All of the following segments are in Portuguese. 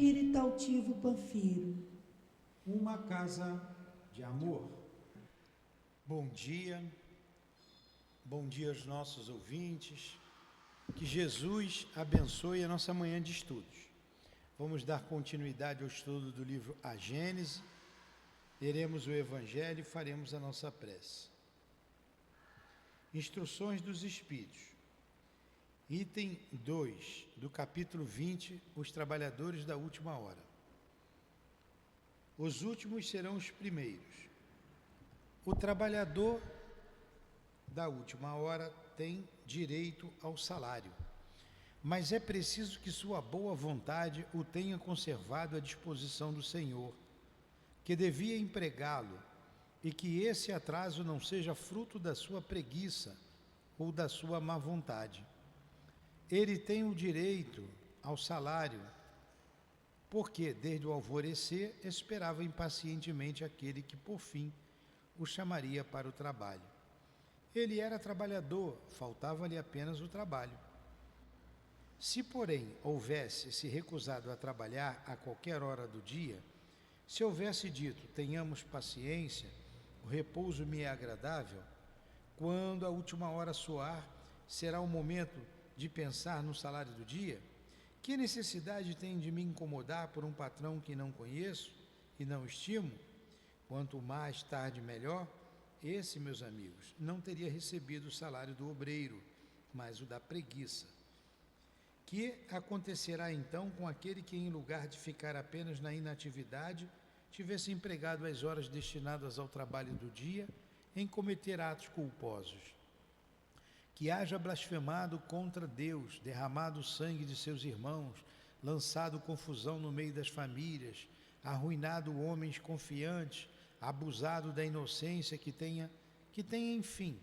espírito altivo Panfiro. Uma casa de amor. Bom dia aos nossos ouvintes, que Jesus abençoe a nossa manhã de estudos. Vamos dar continuidade ao estudo do livro A Gênese, leremos o Evangelho e faremos a nossa prece. Instruções dos Espíritos. Item 2 do capítulo 20, os trabalhadores da última hora. Os últimos serão os primeiros. O trabalhador da última hora tem direito ao salário, mas é preciso que sua boa vontade o tenha conservado à disposição do Senhor, que devia empregá-lo, e que esse atraso não seja fruto da sua preguiça ou da sua má vontade. Ele tem o direito ao salário, porque desde o alvorecer esperava impacientemente aquele que por fim o chamaria para o trabalho. Ele era trabalhador, faltava-lhe apenas o trabalho. Se, porém, houvesse se recusado a trabalhar a qualquer hora do dia, se houvesse dito, tenhamos paciência, o repouso me é agradável, quando a última hora soar, será o momento de pensar no salário do dia? Que necessidade tem de me incomodar por um patrão que não conheço e não estimo? Quanto mais tarde melhor. Esse, meus amigos, não teria recebido o salário do obreiro, mas o da preguiça. Que acontecerá então com aquele que, em lugar de ficar apenas na inatividade, tivesse empregado as horas destinadas ao trabalho do dia em cometer atos culposos? Que haja blasfemado contra Deus, derramado o sangue de seus irmãos, lançado confusão no meio das famílias, arruinado homens confiantes, abusado da inocência, que tenha, enfim,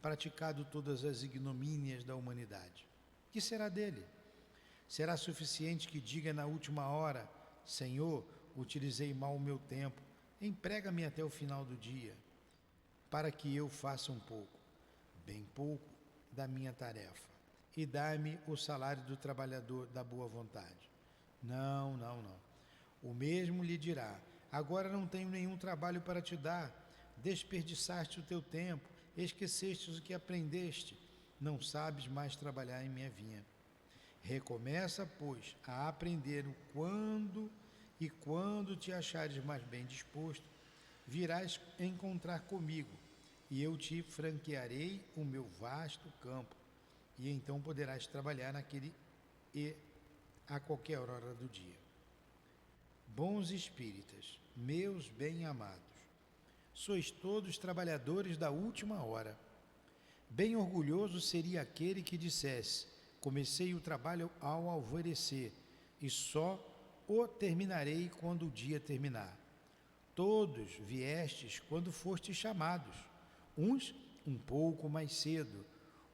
praticado todas as ignomínias da humanidade. Que será dele? Será suficiente que diga na última hora, Senhor, utilizei mal o meu tempo, emprega-me até o final do dia, para que eu faça um pouco, bem pouco, da minha tarefa, e dá-me o salário do trabalhador da boa vontade. Não. O mesmo lhe dirá, agora não tenho nenhum trabalho para te dar, desperdiçaste o teu tempo, esqueceste o que aprendeste, não sabes mais trabalhar em minha vinha. Recomeça, pois, a aprender o quando te achares mais bem disposto, virás encontrar comigo, e eu te franquearei o meu vasto campo, e então poderás trabalhar naquele e a qualquer hora do dia. Bons espíritas, meus bem-amados, sois todos trabalhadores da última hora. Bem orgulhoso seria aquele que dissesse, comecei o trabalho ao alvorecer, e só o terminarei quando o dia terminar. Todos viestes quando fostes chamados, uns um pouco mais cedo,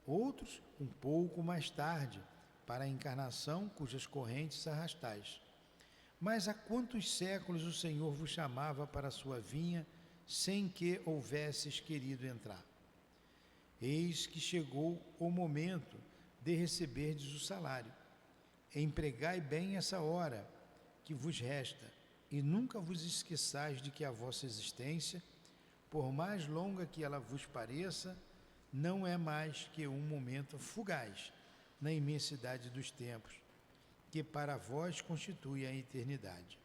outros um pouco mais tarde, para a encarnação cujas correntes arrastais. Mas há quantos séculos o Senhor vos chamava para a sua vinha, sem que houvesses querido entrar? Eis que chegou o momento de receberdes o salário. Empregai bem essa hora que vos resta, e nunca vos esqueçais de que a vossa existência, por mais longa que ela vos pareça, não é mais que um momento fugaz na imensidade dos tempos, que para vós constitui a eternidade.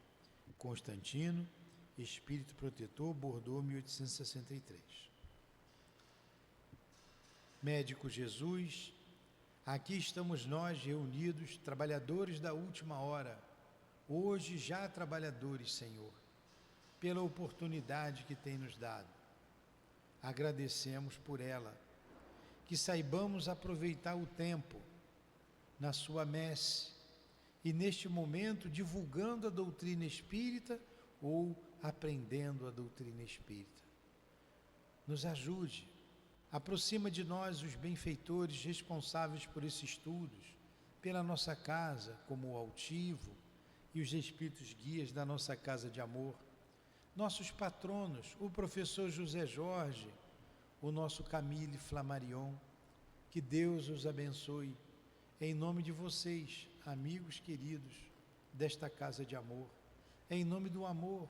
Constantino, Espírito Protetor, Bordeaux, 1863. Médico Jesus, aqui estamos nós reunidos, trabalhadores da última hora, hoje já trabalhadores, Senhor, pela oportunidade que tem nos dado. Agradecemos por ela, que saibamos aproveitar o tempo na sua messe e neste momento divulgando a doutrina espírita ou aprendendo a doutrina espírita. Nos ajude, aproxima de nós os benfeitores responsáveis por esses estudos, pela nossa casa, como o altivo e os espíritos guias da nossa casa de amor, nossos patronos, o professor José Jorge, o nosso Camille Flammarion. Que Deus os abençoe, em nome de vocês, amigos queridos, desta casa de amor. Em nome do amor,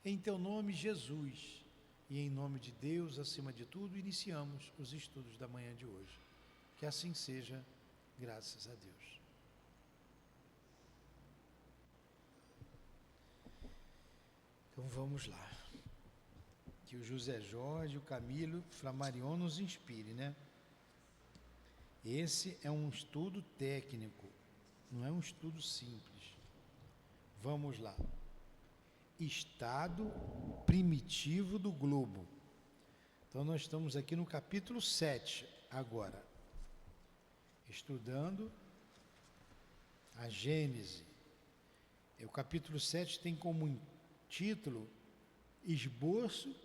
em teu nome, Jesus, e em nome de Deus, acima de tudo, iniciamos os estudos da manhã de hoje. Que assim seja, graças a Deus. Então vamos lá. Que o José Jorge, o Camilo, Flamarion nos inspire, né? Esse é um estudo técnico, não é um estudo simples. Vamos lá. Estado primitivo do globo. Então nós estamos aqui no capítulo 7 agora, estudando a Gênese. O capítulo 7 tem como título Esboço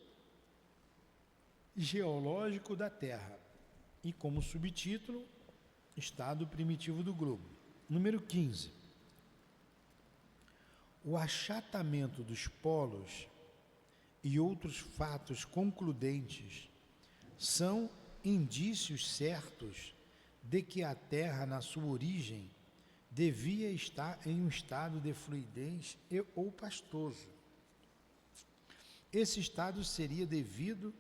geológico da Terra e como subtítulo Estado primitivo do globo. Número 15. O achatamento dos polos e outros fatos concludentes são indícios certos de que a Terra, na sua origem, devia estar em um estado de fluidez ou pastoso. Esse estado seria devido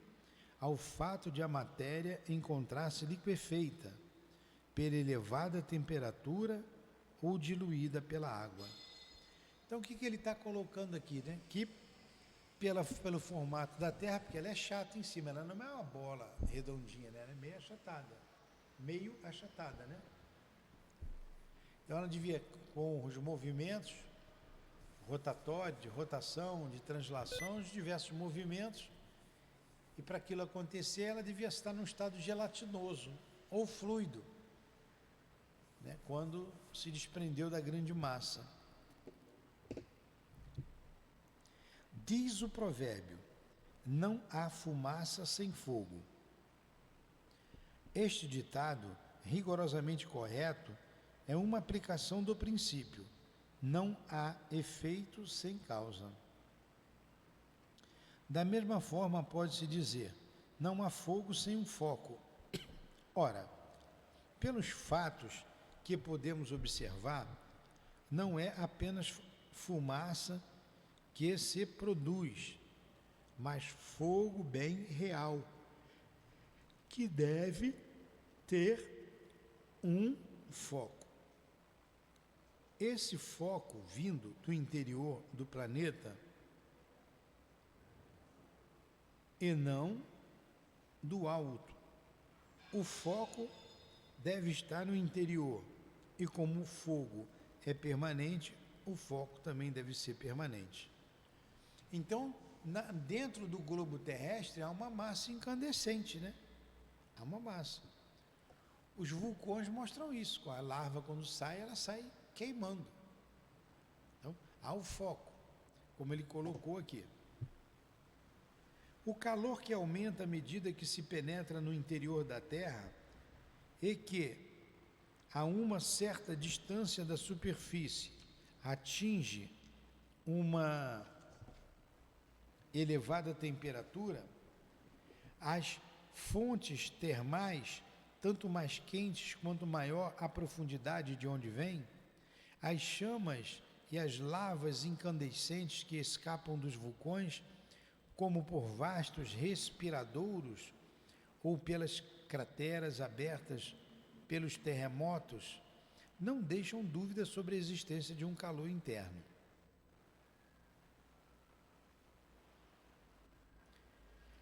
ao fato de a matéria encontrar-se liquefeita pela elevada temperatura ou diluída pela água. Então, o que ele está colocando aqui, né? Que pelo formato da Terra, porque ela é chata em cima, ela não é uma bola redondinha, né? Ela é meio achatada, né? Então, ela devia, com os movimentos rotatórios, de rotação, de translação, os diversos movimentos, e para aquilo acontecer, ela devia estar num estado gelatinoso ou fluido, né? Quando se desprendeu da grande massa. Diz o provérbio: não há fumaça sem fogo. Este ditado, rigorosamente correto, é uma aplicação do princípio: não há efeito sem causa. Da mesma forma, pode-se dizer: não há fogo sem um foco. Ora, pelos fatos que podemos observar, não é apenas fumaça que se produz, mas fogo bem real, que deve ter um foco. Esse foco vindo do interior do planeta e não do alto. O foco deve estar no interior e como o fogo é permanente, o foco também deve ser permanente. Então, dentro do globo terrestre há uma massa incandescente, né? Há uma massa. Os vulcões mostram isso. Com a larva, quando sai, ela sai queimando. Então, há o foco, como ele colocou aqui. O calor que aumenta à medida que se penetra no interior da Terra e que, a uma certa distância da superfície, atinge uma elevada temperatura, as fontes termais, tanto mais quentes quanto maior a profundidade de onde vem, as chamas e as lavas incandescentes que escapam dos vulcões, como por vastos respiradouros ou pelas crateras abertas pelos terremotos, não deixam dúvida sobre a existência de um calor interno.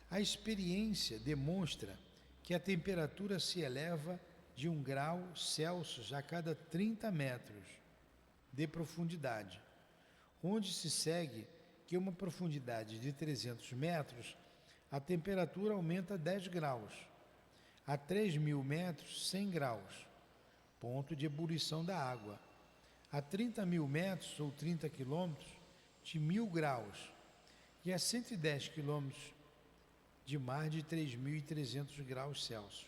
A experiência demonstra que a temperatura se eleva de 1 grau Celsius a cada 30 metros de profundidade, onde se segue que uma profundidade de 300 metros, a temperatura aumenta 10 graus, a 3.000 metros, 100 graus, ponto de ebulição da água, a 30.000 metros ou 30 quilômetros, de 1.000 graus, e a 110 quilômetros de mar de 3.300 graus Celsius.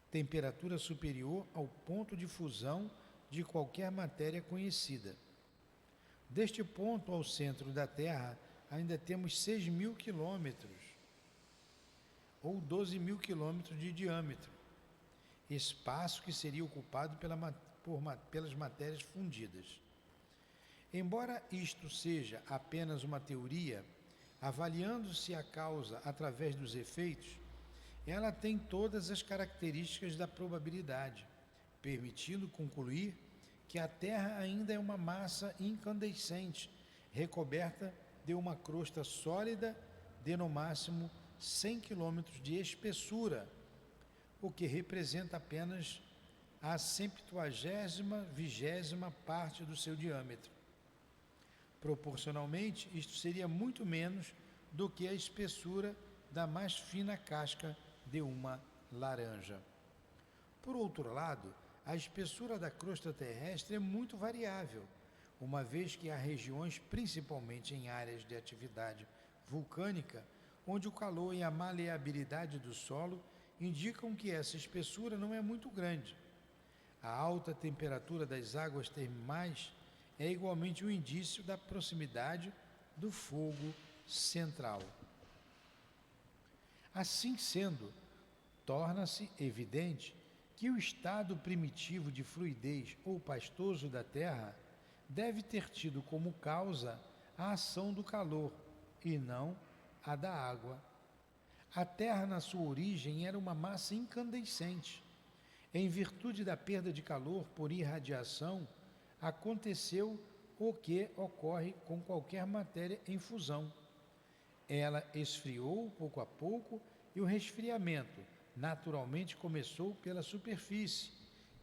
Temperatura superior ao ponto de fusão de qualquer matéria conhecida. Deste ponto ao centro da Terra, ainda temos 6.000 quilômetros, ou 12.000 quilômetros de diâmetro, espaço que seria ocupado pelas matérias fundidas. Embora isto seja apenas uma teoria, avaliando-se a causa através dos efeitos, ela tem todas as características da probabilidade, permitindo concluir que a Terra ainda é uma massa incandescente, recoberta de uma crosta sólida de no máximo 100 quilômetros de espessura, o que representa apenas a 1/20ª parte do seu diâmetro. Proporcionalmente, isto seria muito menos do que a espessura da mais fina casca de uma laranja. Por outro lado, a espessura da crosta terrestre é muito variável, uma vez que há regiões, principalmente em áreas de atividade vulcânica, onde o calor e a maleabilidade do solo indicam que essa espessura não é muito grande. A alta temperatura das águas termais é igualmente um indício da proximidade do fogo central. Assim sendo, torna-se evidente que o estado primitivo de fluidez ou pastoso da Terra deve ter tido como causa a ação do calor e não a da água. A Terra, na sua origem, era uma massa incandescente. Em virtude da perda de calor por irradiação, aconteceu o que ocorre com qualquer matéria em fusão. Ela esfriou pouco a pouco e o resfriamento naturalmente começou pela superfície,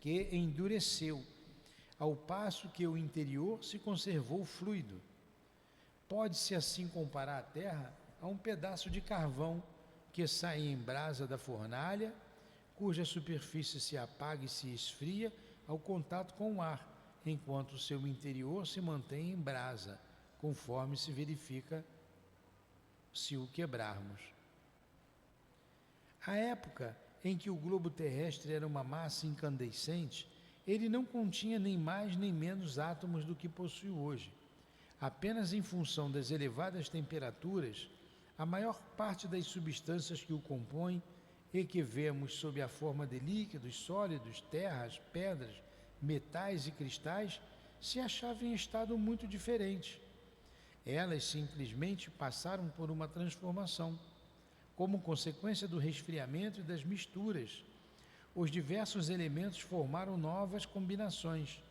que endureceu, ao passo que o interior se conservou fluido. Pode-se assim comparar a Terra a um pedaço de carvão que sai em brasa da fornalha, cuja superfície se apaga e se esfria ao contato com o ar, enquanto o seu interior se mantém em brasa, conforme se verifica se o quebrarmos. À época em que o globo terrestre era uma massa incandescente, ele não continha nem mais nem menos átomos do que possui hoje. Apenas em função das elevadas temperaturas, a maior parte das substâncias que o compõem e que vemos sob a forma de líquidos, sólidos, terras, pedras, metais e cristais, se achavam em estado muito diferente. Elas simplesmente passaram por uma transformação. Como consequência do resfriamento e das misturas, os diversos elementos formaram novas combinações.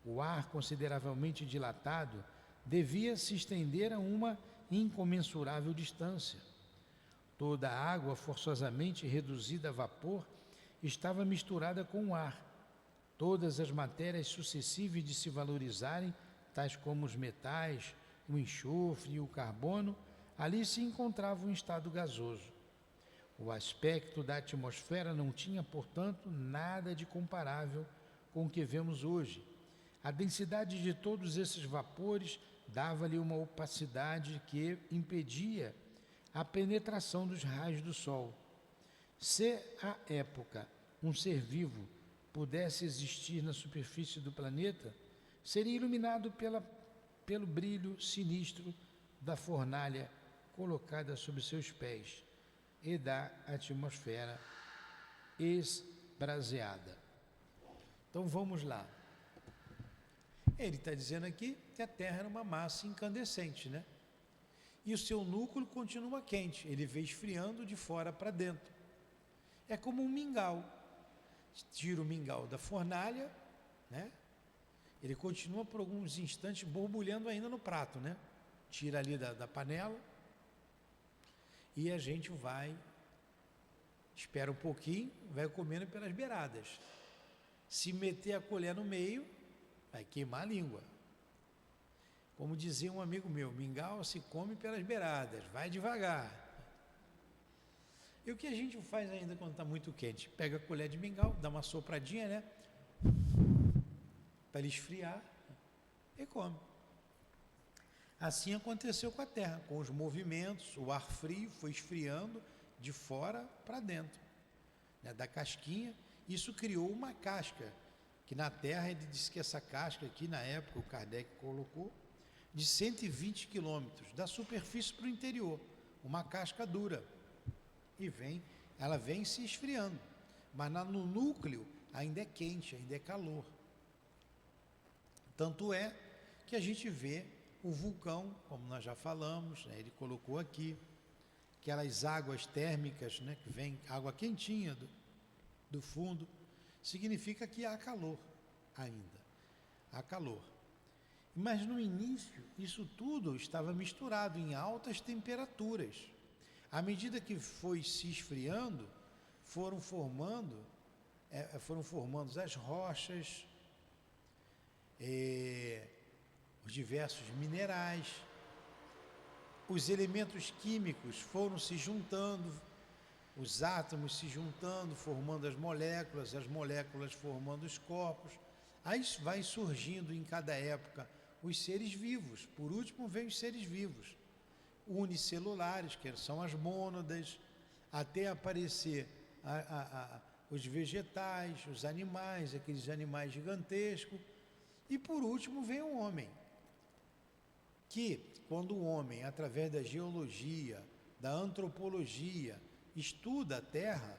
O ar, consideravelmente dilatado, devia se estender a uma incomensurável distância. Toda a água, forçosamente reduzida a vapor, estava misturada com o ar. Todas as matérias suscetíveis de se valorizarem, tais como os metais, o enxofre e o carbono, ali se encontravam em estado gasoso. O aspecto da atmosfera não tinha, portanto, nada de comparável com o que vemos hoje. A densidade de todos esses vapores dava-lhe uma opacidade que impedia a penetração dos raios do sol. Se à época um ser vivo pudesse existir na superfície do planeta, seria iluminado pelo brilho sinistro da fornalha colocada sob seus pés e da atmosfera esbraseada. Então vamos lá. Ele está dizendo aqui que a Terra era uma massa incandescente, né? E o seu núcleo continua quente, ele vem esfriando de fora para dentro. É como um mingau. Tira o mingau da fornalha, né? Ele continua por alguns instantes borbulhando ainda no prato, né? Tira ali da panela e a gente espera um pouquinho, vai comendo pelas beiradas. Se meter a colher no meio, vai queimar a língua. Como dizia um amigo meu, mingau se come pelas beiradas, vai devagar. E o que a gente faz ainda quando está muito quente? Pega a colher de mingau, dá uma sopradinha, né? Para ele esfriar e come. Assim aconteceu com a Terra, com os movimentos, o ar frio foi esfriando de fora para dentro, né, da casquinha. Isso criou uma casca, que na Terra ele disse que essa casca aqui, na época, o Kardec colocou, de 120 quilômetros, da superfície para o interior, uma casca dura. E ela vem se esfriando, mas no núcleo ainda é quente, ainda é calor. Tanto é que a gente vê o vulcão, como nós já falamos, né? Ele colocou aqui, aquelas águas térmicas, né? Que vem água quentinha do fundo, significa que há calor ainda, há calor. Mas no início, isso tudo estava misturado em altas temperaturas. À medida que foi se esfriando, foram formando as rochas, os diversos minerais, os elementos químicos foram se juntando, os átomos se juntando, formando as moléculas formando os corpos. Aí vai surgindo em cada época os seres vivos. Por último vem os seres vivos, unicelulares, que são as mônadas, até aparecer os vegetais, os animais, aqueles animais gigantescos, e por último vem o homem, que quando o homem, através da geologia, da antropologia, estuda a Terra,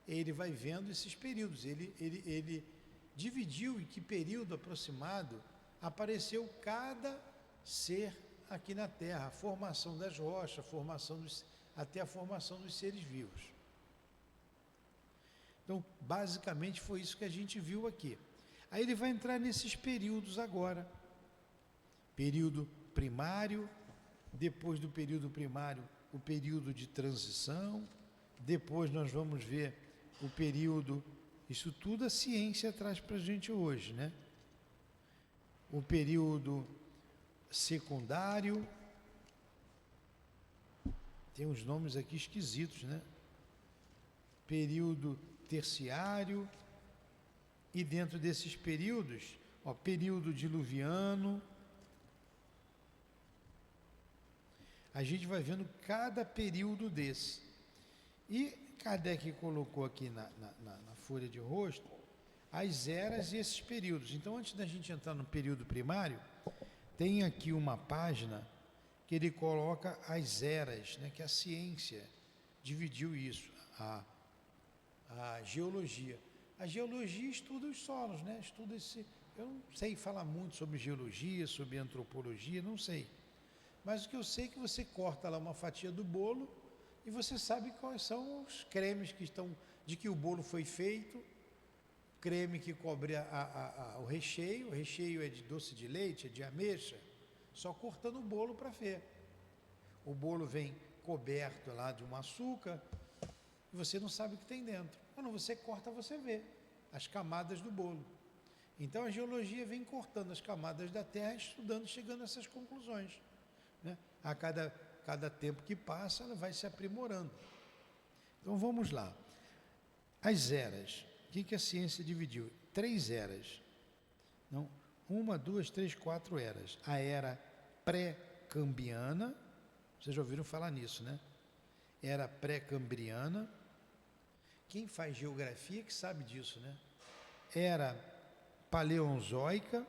ele vai vendo esses períodos, ele dividiu em que período aproximado apareceu cada ser aqui na Terra, a formação das rochas, até a formação dos seres vivos. Então, basicamente foi isso que a gente viu aqui. Aí ele vai entrar nesses períodos agora. Período primário, depois do período primário, o período de transição, depois nós vamos ver o período, isso tudo a ciência traz para a gente hoje, né? O período secundário, tem uns nomes aqui esquisitos, né? Período terciário, e dentro desses períodos, período diluviano, a gente vai vendo cada período desse. E Kardec colocou aqui na folha de rosto as eras e esses períodos. Então, antes da gente entrar no período primário, tem aqui uma página que ele coloca as eras, né, que a ciência dividiu isso, a geologia. A geologia estuda os solos, né? Eu não sei falar muito sobre geologia, sobre antropologia, não sei. Mas o que eu sei é que você corta lá uma fatia do bolo e você sabe quais são os cremes de que o bolo foi feito, creme que cobre o recheio é de doce de leite, é de ameixa, só cortando o bolo para ver. O bolo vem coberto lá de um açúcar e você não sabe o que tem dentro. Quando você corta, você vê as camadas do bolo. Então a geologia vem cortando as camadas da Terra, estudando, chegando a essas conclusões, né? A cada tempo que passa, ela vai se aprimorando. Então vamos lá. As eras. O que a ciência dividiu? 3 eras. Não, 1, 2, 3, 4 eras. A era pré-cambriana, vocês já ouviram falar nisso, né? Era pré-cambriana. Quem faz geografia que sabe disso, né? Era paleozoica,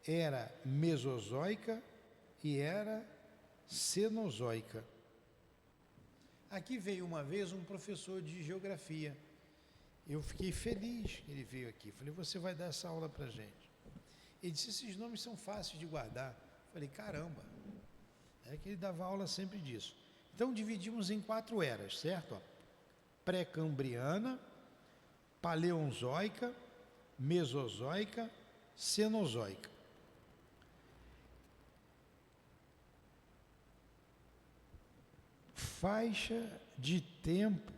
era mesozoica e era cenozoica. Aqui veio uma vez um professor de geografia. Eu fiquei feliz que ele veio aqui. Falei, você vai dar essa aula para gente. Ele disse, esses nomes são fáceis de guardar. Falei, caramba. É que ele dava aula sempre disso. Então dividimos em 4 eras, certo? Pré-cambriana, paleozoica, mesozoica, cenozoica. Faixa de tempo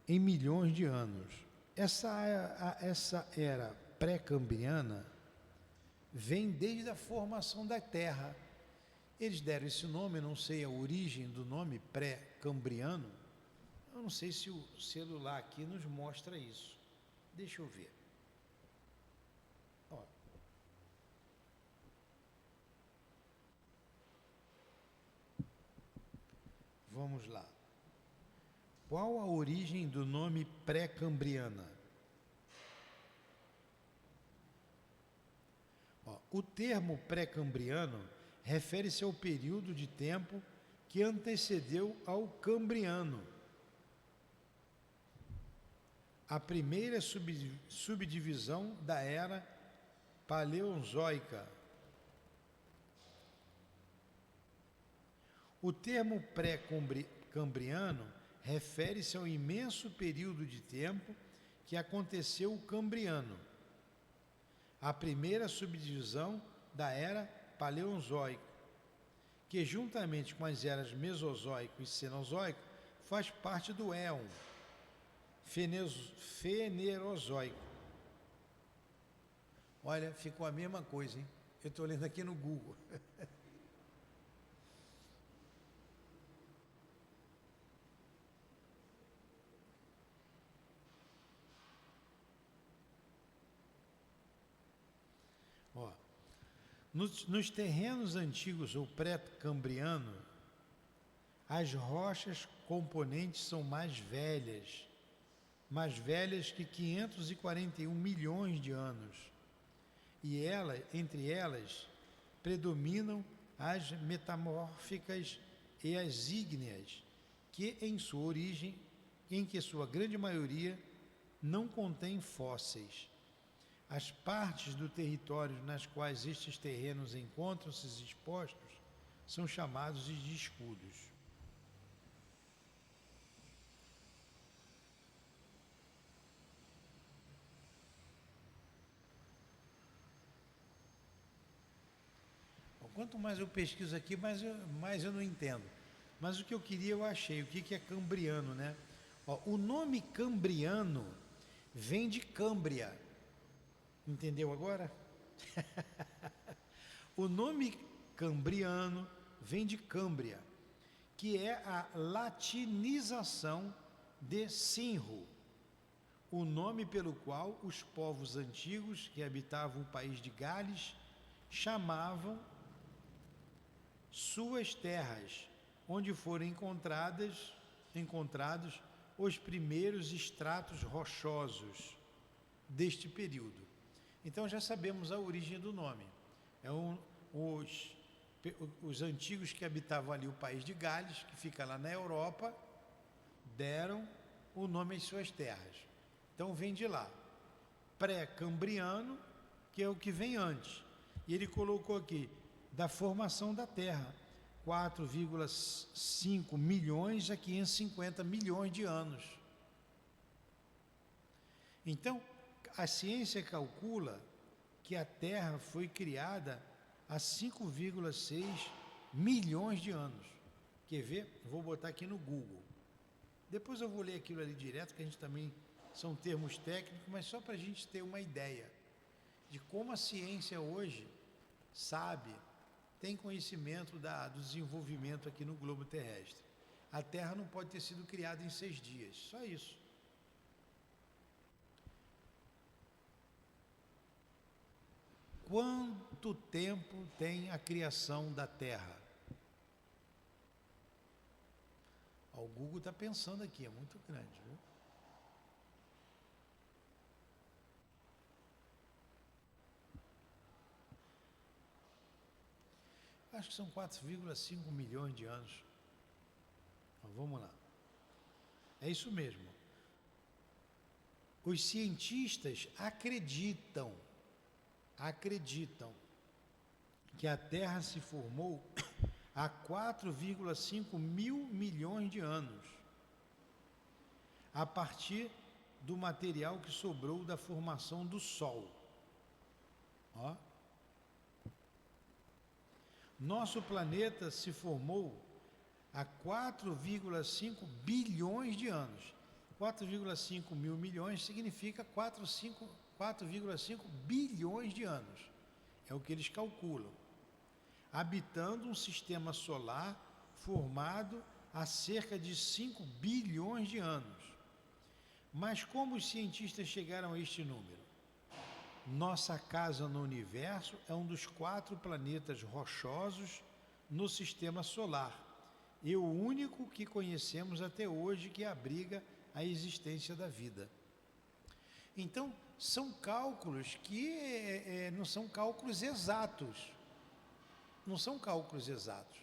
em milhões de anos. Essa era pré-cambriana vem desde a formação da Terra. Eles deram esse nome, eu não sei a origem do nome pré-cambriano. Eu não sei se o celular aqui nos mostra isso. Deixa eu ver. Ó. Vamos lá. Qual a origem do nome pré-cambriana? O termo pré-cambriano refere-se ao período de tempo que antecedeu ao cambriano, a primeira subdivisão da era paleozoica. O termo pré-cambriano refere-se ao imenso período de tempo que aconteceu o Cambriano, a primeira subdivisão da era Paleozoico, que juntamente com as eras Mesozoico e Cenozoico faz parte do Éon Fenerozoico. Olha, ficou a mesma coisa, hein? Eu estou lendo aqui no Google. Ó, nos terrenos antigos ou pré-cambriano, as rochas componentes são mais velhas que 541 milhões de anos. E entre elas predominam as metamórficas e as ígneas, que em sua grande maioria não contém fósseis. As partes do território nas quais estes terrenos encontram-se expostos são chamados de escudos. Quanto mais eu pesquiso aqui, mais eu não entendo. Mas o que eu queria, eu achei. O que é cambriano, né? Ó, o nome cambriano vem de Câmbria. Entendeu agora? O nome cambriano vem de Câmbria, que é a latinização de Cinro, o nome pelo qual os povos antigos que habitavam o país de Gales chamavam suas terras, onde foram encontrados os primeiros estratos rochosos deste período. Então já sabemos a origem do nome. Os antigos que habitavam ali o país de Gales, que fica lá na Europa, deram o nome às suas terras. Então vem de lá. Pré-cambriano, que é o que vem antes. E ele colocou aqui, da formação da Terra, 4,5 milhões a 550 milhões de anos. Então, a ciência calcula que a Terra foi criada há 5,6 milhões de anos. Quer ver? Vou botar aqui no Google. Depois eu vou ler aquilo ali direto, que a gente também são termos técnicos, mas só para a gente ter uma ideia de como a ciência hoje sabe, tem conhecimento do desenvolvimento aqui no globo terrestre. A Terra não pode ter sido criada em 6 dias, só isso. Quanto tempo tem a criação da Terra? O Google está pensando aqui, é muito grande, viu? Acho que são 4,5 milhões de anos. Então, vamos lá. É isso mesmo. Os cientistas acreditam que a Terra se formou há 4,5 mil milhões de anos, a partir do material que sobrou da formação do Sol. Ó. Nosso planeta se formou há 4,5 bilhões de anos. 4,5 mil milhões significa 4,5 bilhões de anos. É o que eles calculam. Habitando um sistema solar formado há cerca de 5 bilhões de anos. Mas como os cientistas chegaram a este número? Nossa casa no universo é um dos 4 planetas rochosos no sistema solar e o único que conhecemos até hoje que abriga a existência da vida. Então, são cálculos que não são cálculos exatos. Não são cálculos exatos.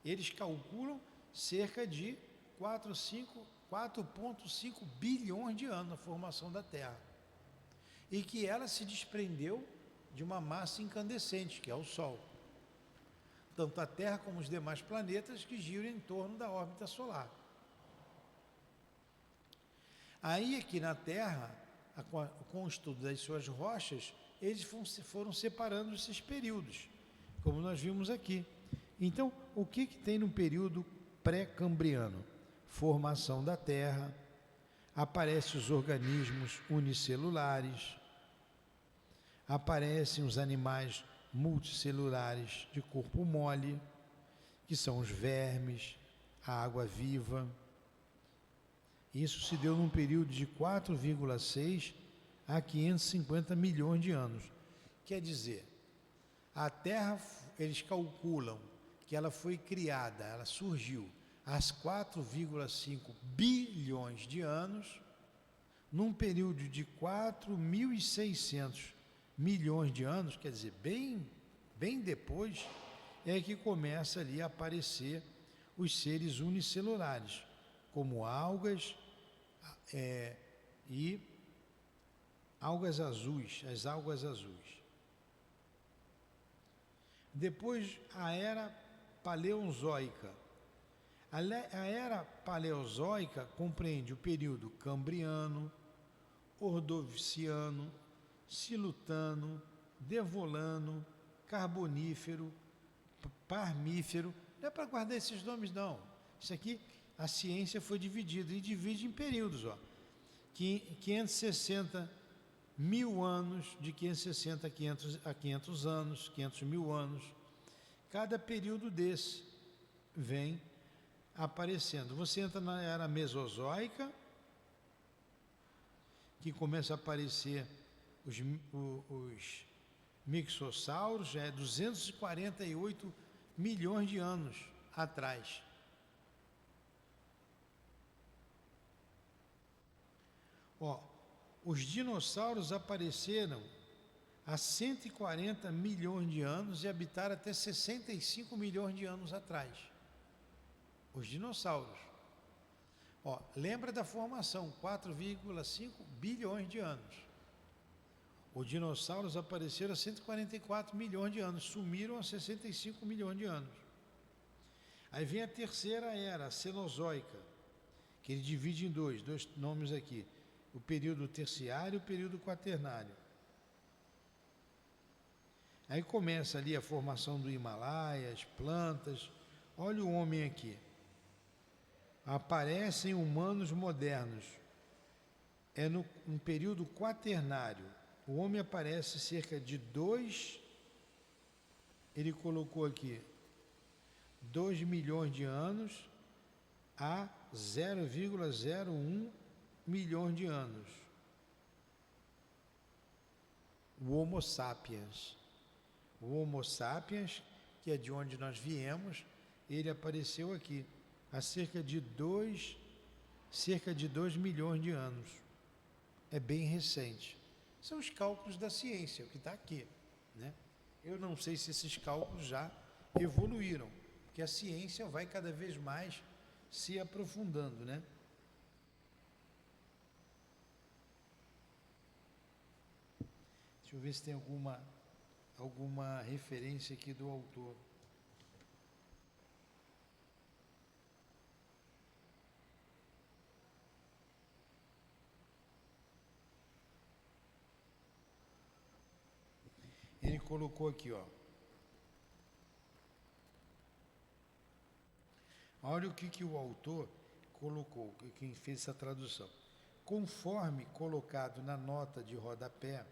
Eles calculam cerca de 4,5 bilhões de anos a formação da Terra. E que ela se desprendeu de uma massa incandescente, que é o Sol. tanto a Terra como os demais planetas que giram em torno da órbita solar. Aí aqui na Terra, com o estudo das suas rochas, eles foram separando esses períodos, como nós vimos aqui. Então, o que tem no período pré-cambriano? Formação da Terra, aparecem os organismos unicelulares, aparecem os animais multicelulares de corpo mole, que são os vermes, a água viva. Isso se deu num período de 4,6 a 550 milhões de anos. Quer dizer, a Terra, eles calculam que ela foi criada, ela surgiu há 4,5 bilhões de anos, num período de 4.600 milhões de anos, quer dizer, bem depois, é que começa ali a aparecer os seres unicelulares, como algas e algas azuis, as algas azuis. Depois, a Era Paleozoica. A Era Paleozoica compreende o período Cambriano, Ordoviciano, Silutano, Devolano, Carbonífero, Parmífero. Não é para guardar esses nomes, não. Isso aqui, a ciência foi dividida e divide em períodos, ó. 560 mil anos, de 560 a 500 anos, 500 mil anos. Cada período desse vem aparecendo. Você entra na Era Mesozoica, que começa a aparecer os mixossauros, já é 248 milhões de anos atrás. Ó, os dinossauros apareceram há 140 milhões de anos e habitaram até 65 milhões de anos atrás. Os dinossauros. Ó, lembra da formação, 4,5 bilhões de anos. Os dinossauros apareceram há 144 milhões de anos, sumiram há 65 milhões de anos. Aí vem a terceira era, a Cenozoica, que ele divide em dois nomes aqui, o período terciário e o período quaternário. Aí começa ali a formação do Himalaia, as plantas. Olha o homem aqui. Aparecem humanos modernos. É no período quaternário. O homem aparece cerca de 2, ele colocou aqui, 2 milhões de anos a 0,01 milhões de anos. O Homo sapiens. O Homo sapiens, que é de onde nós viemos, ele apareceu aqui há cerca de 2 milhões de anos. É bem recente. São os cálculos da ciência, o que está aqui, né? Eu não sei se esses cálculos já evoluíram, porque a ciência vai cada vez mais se aprofundando, né? Deixa eu ver se tem alguma referência aqui do autor. Ele colocou aqui, ó. Olha o que o autor colocou, quem fez essa tradução. Conforme colocado na nota de rodapé,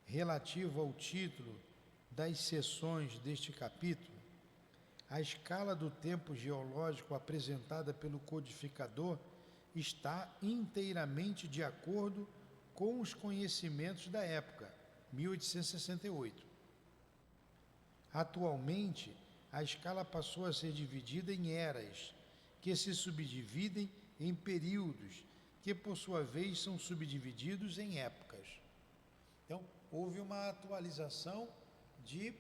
relativa ao título das seções deste capítulo, a escala do tempo geológico apresentada pelo codificador está inteiramente de acordo com os conhecimentos da época, 1868. Atualmente, a escala passou a ser dividida em eras, que se subdividem em períodos, que por sua vez são subdivididos em épocas. Então, houve uma atualização de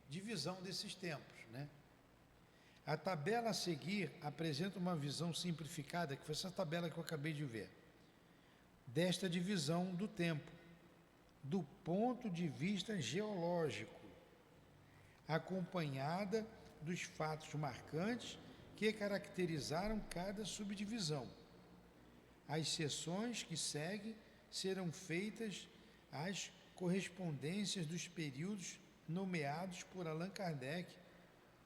divisão desses tempos, né? A tabela a seguir apresenta uma visão simplificada, que foi essa tabela que eu acabei de ver, desta divisão do tempo, do ponto de vista geológico, acompanhada dos fatos marcantes que caracterizaram cada subdivisão. As seções que seguem serão feitas às correspondências dos períodos nomeados por Allan Kardec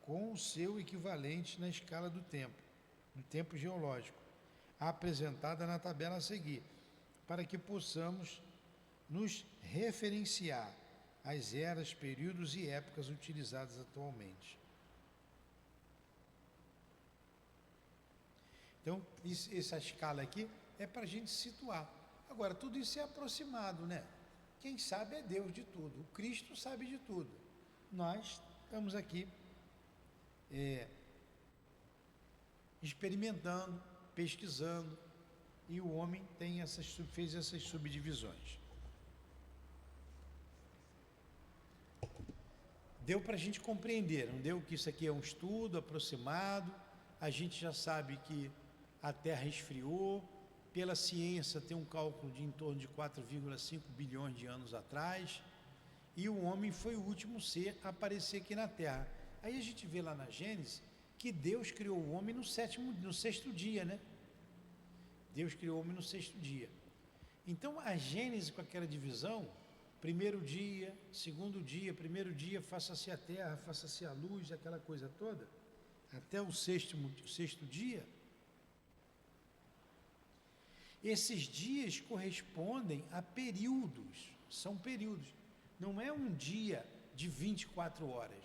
com o seu equivalente na escala do tempo geológico, apresentada na tabela a seguir, para que possamos nos referenciar às eras, períodos e épocas utilizadas atualmente. Então, essa escala aqui é para a gente situar. Agora, tudo isso é aproximado, né? Quem sabe é Deus de tudo, o Cristo sabe de tudo. Nós estamos aqui experimentando, pesquisando, e o homem fez essas subdivisões. Deu para a gente compreender, não deu? Que isso aqui é um estudo aproximado, a gente já sabe que a Terra esfriou, pela ciência tem um cálculo de em torno de 4,5 bilhões de anos atrás, e o homem foi o último ser a aparecer aqui na Terra. Aí a gente vê lá na Gênesis que Deus criou o homem no sexto dia, né? Deus criou o homem no sexto dia. Então a Gênesis, com aquela divisão, primeiro dia, segundo dia, primeiro dia, faça-se a terra, faça-se a luz, aquela coisa toda, até o sexto dia, esses dias correspondem a períodos, são períodos. Não é um dia de 24 horas.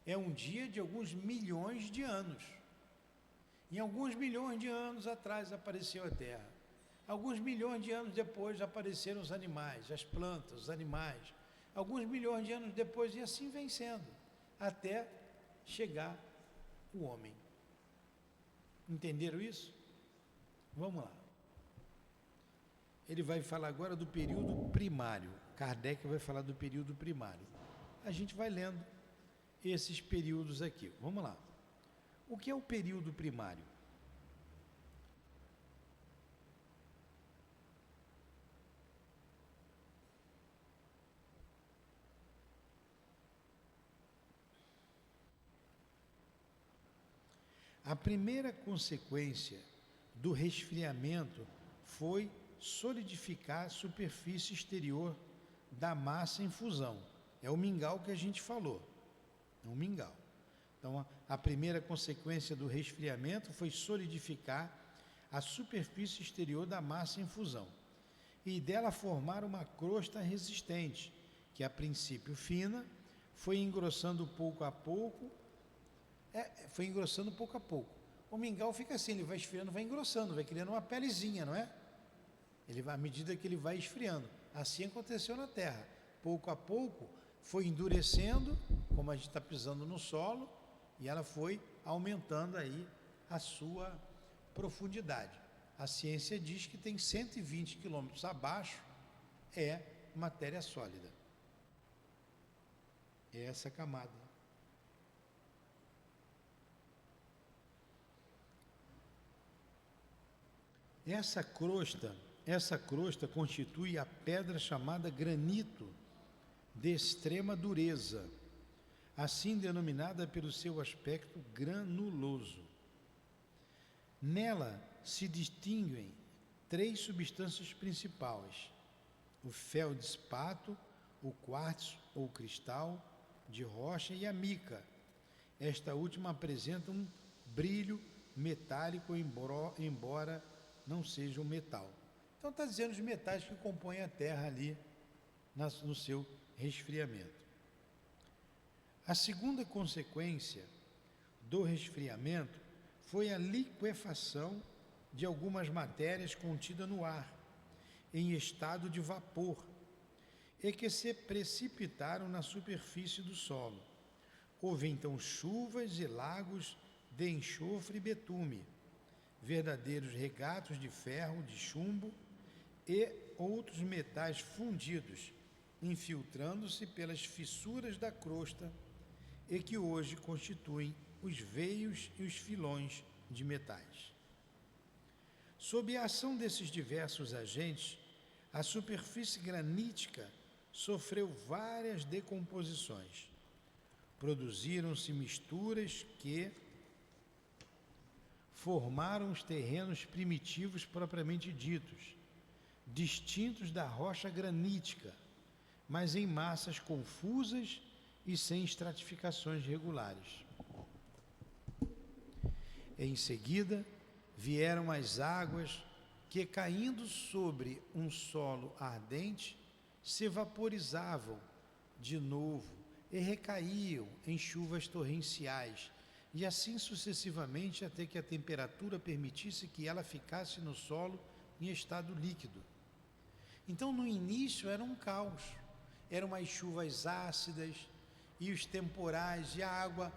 É um dia de alguns milhões de anos. Em alguns milhões de anos atrás apareceu a Terra. Alguns milhões de anos depois apareceram os animais, as plantas, os animais. Alguns milhões de anos depois, e assim vem sendo, até chegar o homem. Entenderam isso? Vamos lá. Ele vai falar agora do período primário. Kardec vai falar do período primário. A gente vai lendo esses períodos aqui. Vamos lá. O que é o período primário? A primeira consequência do resfriamento foi solidificar a superfície exterior da massa em fusão. É o mingau que a gente falou. É um mingau. Então, a primeira consequência do resfriamento foi solidificar a superfície exterior da massa em fusão e dela formar uma crosta resistente, que a princípio fina, foi engrossando pouco a pouco. O mingau fica assim, ele vai esfriando, vai engrossando, vai criando uma pelezinha, não é? À medida que ele vai esfriando. Assim aconteceu na Terra. Pouco a pouco foi endurecendo, como a gente está pisando no solo, e ela foi aumentando aí a sua profundidade. A ciência diz que tem 120 quilômetros abaixo é matéria sólida. É essa camada. Essa crosta constitui a pedra chamada granito de extrema dureza, assim denominada pelo seu aspecto granuloso. Nela se distinguem 3 substâncias principais: o feldespato, o quartzo ou cristal de rocha e a mica. Esta última apresenta um brilho metálico, embora não seja um metal. Então está dizendo os metais que compõem a Terra ali no seu resfriamento. A segunda consequência do resfriamento foi a liquefação de algumas matérias contidas no ar, em estado de vapor, e que se precipitaram na superfície do solo. Houve então chuvas e lagos de enxofre e betume, verdadeiros regatos de ferro, de chumbo e outros metais fundidos, infiltrando-se pelas fissuras da crosta e que hoje constituem os veios e os filões de metais. Sob a ação desses diversos agentes, a superfície granítica sofreu várias decomposições, Produziram-se misturas que formaram os terrenos primitivos propriamente ditos, distintos da rocha granítica, mas em massas confusas e sem estratificações regulares. Em seguida, vieram as águas que, caindo sobre um solo ardente, se vaporizavam de novo e recaíam em chuvas torrenciais, e assim sucessivamente até que a temperatura permitisse que ela ficasse no solo em estado líquido. Então, no início era um caos, eram as chuvas ácidas e os temporais, e a água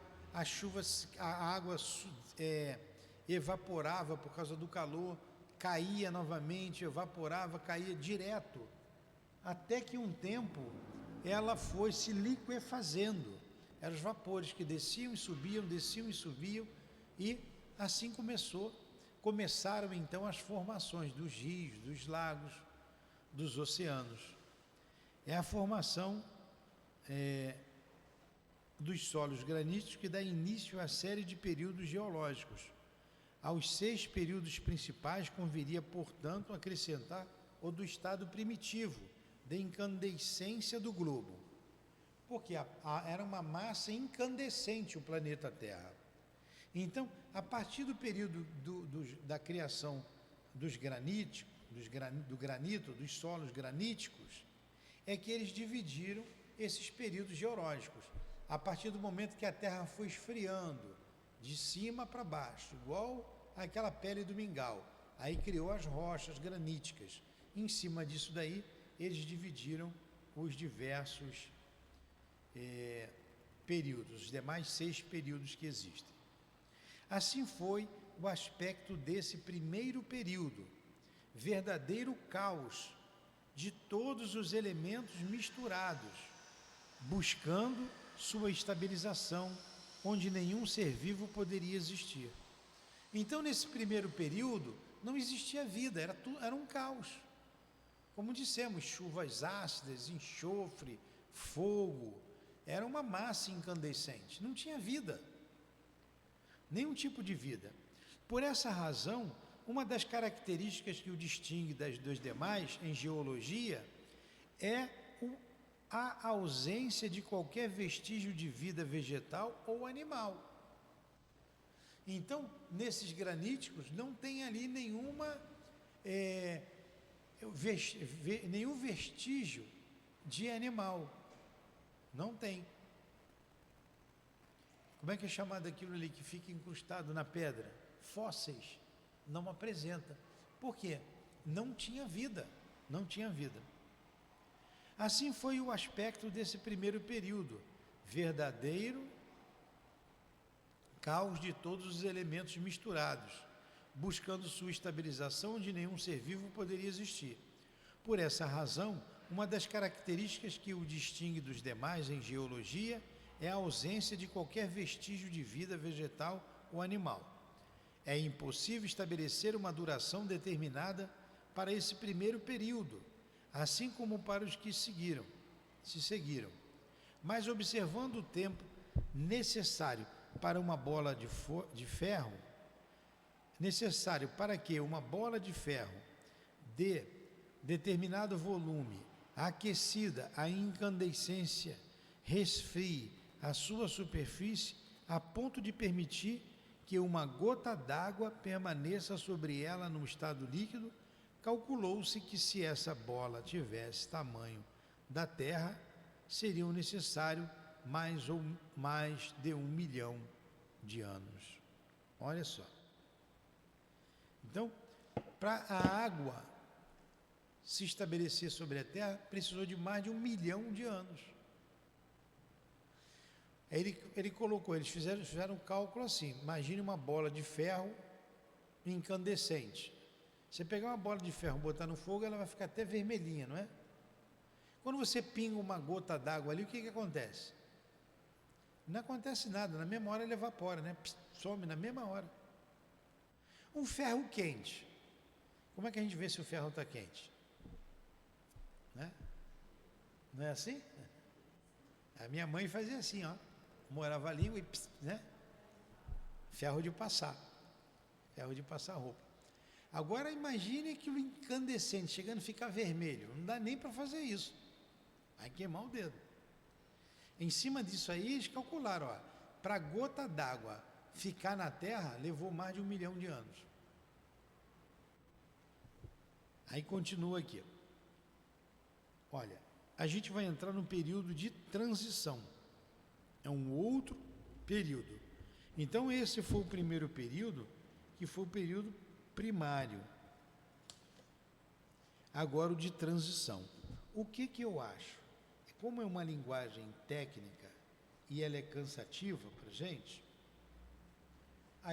evaporava por causa do calor, caía novamente, evaporava, caía direto, até que um tempo ela foi se liquefazendo. Eram os vapores que desciam e subiam, e assim começaram então as formações dos rios, dos lagos, dos oceanos. É a formação dos solos graníticos que dá início à série de períodos geológicos. Aos 6 períodos principais conviria, portanto, acrescentar o do estado primitivo, de incandescência do globo, porque era uma massa incandescente o planeta Terra. Então, a partir do período da criação dos graníticos, do granito, dos solos graníticos, é que eles dividiram esses períodos geológicos, a partir do momento que a Terra foi esfriando, de cima para baixo, igual aquela pele do mingau. Aí criou as rochas graníticas. Em cima disso daí, eles dividiram os diversos períodos, os demais 6 períodos que existem. Assim foi o aspecto desse primeiro período, verdadeiro caos de todos os elementos misturados, buscando sua estabilização, onde nenhum ser vivo poderia existir. Então, nesse primeiro período, não existia vida, era um caos. Como dissemos, chuvas ácidas, enxofre, fogo, era uma massa incandescente, não tinha vida, nenhum tipo de vida. Por essa razão, uma das características que o distingue dos demais em geologia é a ausência de qualquer vestígio de vida vegetal ou animal. Então, nesses graníticos não tem ali nenhum vestígio de animal, não tem. Como é que é chamado aquilo ali que fica incrustado na pedra? Fósseis, não apresenta. Por quê? Não tinha vida, não tinha vida. Assim foi o aspecto desse primeiro período, verdadeiro caos de todos os elementos misturados, buscando sua estabilização onde nenhum ser vivo poderia existir. Por essa razão, uma das características que o distingue dos demais em geologia é a ausência de qualquer vestígio de vida vegetal ou animal. É impossível estabelecer uma duração determinada para esse primeiro período, assim como para os que se seguiram. Mas observando o tempo necessário para uma bola de ferro, necessário para que uma bola de ferro de determinado volume, aquecida à incandescência, resfrie a sua superfície a ponto de permitir que uma gota d'água permaneça sobre ela num estado líquido, calculou-se que se essa bola tivesse tamanho da Terra, seriam necessários mais de 1 milhão de anos. Olha só. Então, para a água se estabelecer sobre a Terra, precisou de mais de 1 milhão de anos. Ele colocou, eles fizeram um cálculo assim: imagine uma bola de ferro incandescente. Você pegar uma bola de ferro e botar no fogo, ela vai ficar até vermelhinha, não é? Quando você pinga uma gota d'água ali, o que acontece? Não acontece nada, na mesma hora ele evapora, né? Some na mesma hora. Um ferro quente. Como é que a gente vê se o ferro está quente? Né? Não é assim? A minha mãe fazia assim, ó. morava a língua e, né? Ferro de passar roupa. Agora imagine aquilo incandescente, chegando a ficar vermelho, não dá nem para fazer isso, vai queimar o dedo. Em cima disso aí, eles calcularam, para a gota d'água ficar na terra, levou mais de 1 milhão de anos. Aí continua aqui, olha, a gente vai entrar num período de transição, é um outro período. Então esse foi o primeiro período, que foi o período primário. Agora o de transição. O que eu acho? Como é uma linguagem técnica e ela é cansativa para a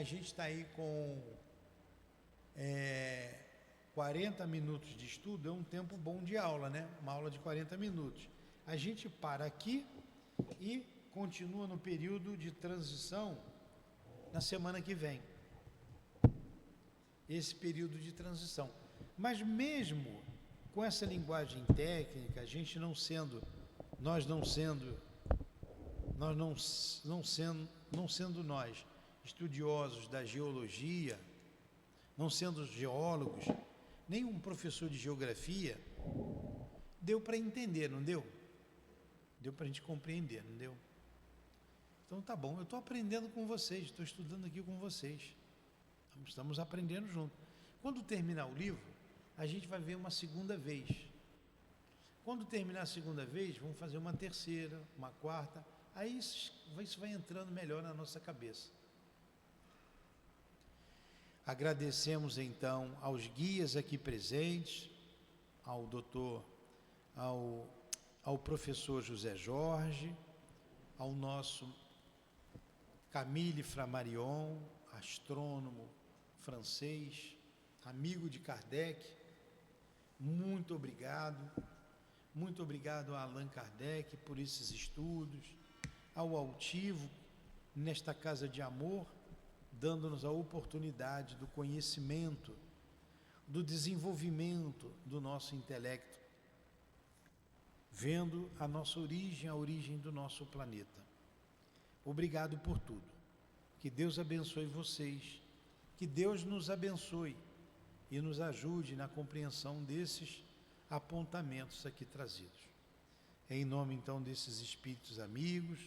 gente está aí com 40 minutos de estudo, é um tempo bom de aula, né? Uma aula de 40 minutos. A gente para aqui e continua no período de transição na semana que vem. Esse período de transição. Mas mesmo com essa linguagem técnica, a gente não sendo nós estudiosos da geologia, não sendo geólogos, nem um professor de geografia, deu para entender, não deu? Deu para a gente compreender, não deu? Então tá bom, eu estou aprendendo com vocês, estou estudando aqui com vocês. Estamos aprendendo junto. Quando terminar o livro, a gente vai ver uma segunda vez. Quando terminar a segunda vez, vamos fazer uma terceira, uma quarta. Aí isso vai entrando melhor na nossa cabeça. Agradecemos então aos guias aqui presentes, ao professor José Jorge, ao nosso Camille Flammarion, astrônomo francês, amigo de Kardec. Muito obrigado a Allan Kardec por esses estudos, ao Altivo, nesta casa de amor, dando-nos a oportunidade do conhecimento, do desenvolvimento do nosso intelecto, vendo a nossa origem, a origem do nosso planeta. Obrigado por tudo. Que Deus abençoe vocês, que Deus nos abençoe e nos ajude na compreensão desses apontamentos aqui trazidos. Em nome então desses espíritos amigos,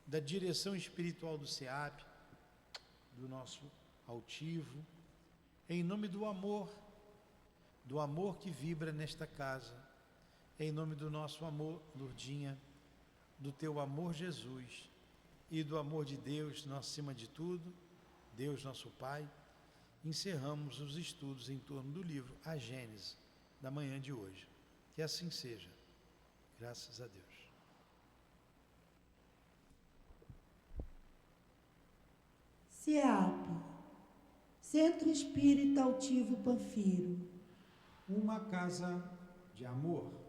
da direção espiritual do SEAP, do nosso Altivo, em nome do amor que vibra nesta casa, em nome do nosso amor, Lourdinha, do teu amor, Jesus, e do amor de Deus, acima de tudo, Deus nosso Pai, encerramos os estudos em torno do livro A Gênese, da manhã de hoje. Que assim seja. Graças a Deus. SEAP, Centro Espírita Altivo Panfiro. Uma casa de amor.